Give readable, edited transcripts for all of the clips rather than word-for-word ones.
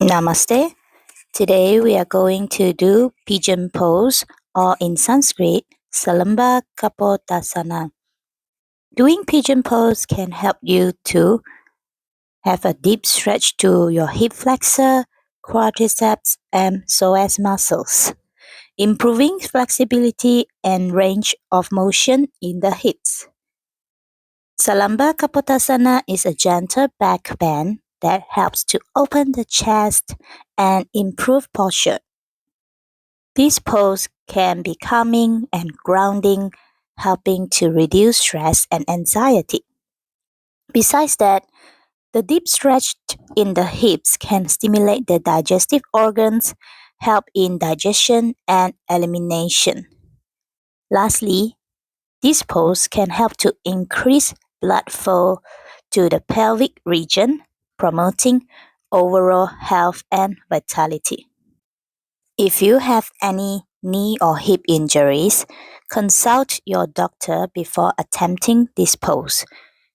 Namaste. Today we are going to do PIgeon Pose, or in Sanskrit, Salamba Kapotasana. Doing PIgeon Pose can help you to have a deep stretch to your hip flexor, quadriceps, and psoas muscles, improving flexibility and range of motion in the hips. Salamba Kapotasana is a gentle back bend that helps to open the chest and improve posture. This pose can be calming and grounding, helping to reduce stress and anxiety. Besides that, the deep stretch in the hips can stimulate the digestive organs, help in digestion and elimination. Lastly, this pose can help to increase blood flow to the pelvic region, promoting overall health and vitality. If you have any knee or hip injuries, consult your doctor before attempting this pose.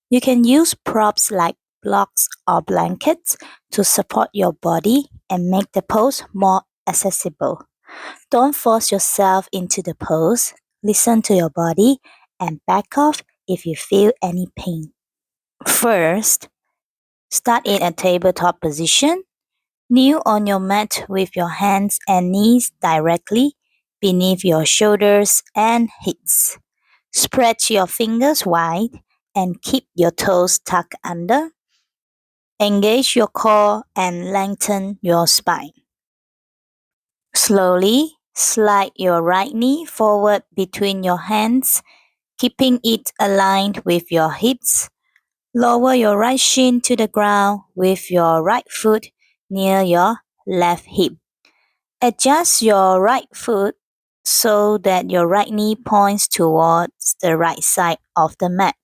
You can use props like blocks or blankets to support your body and make the pose more accessible. Don't force yourself into the pose. Listen to your body and back off if you feel any pain. First, start in a tabletop position. Kneel on your mat with your hands and knees directly beneath your shoulders and hips. Spread your fingers wide and keep your toes tucked under. Engage your core and lengthen your spine. Slowly slide your right knee forward between your hands, keeping it aligned with your hips. Lower your right shin to the ground with your right foot near your left hip. Adjust your right foot so that your right knee points towards the right side of the mat.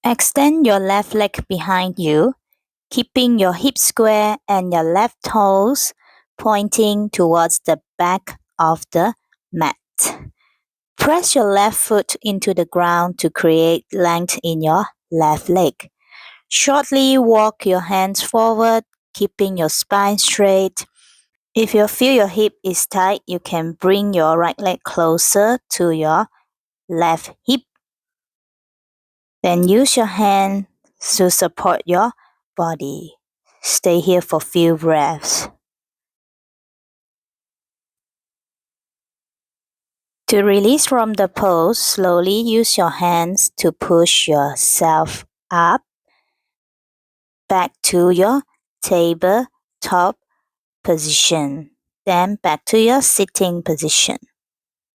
Extend your left leg behind you, keeping your hips square and your left toes pointing towards the back of the mat. Press your left foot into the ground to create length in your left leg. Shortly walk your hands forward, keeping your spine straight. If you feel your hip is tight, you can bring your right leg closer to your left hip. Then use your hand to support your body. Stay here for a few breaths. To release from the pose, slowly use your hands to push yourself up, back to your tabletop position, then back to your sitting position.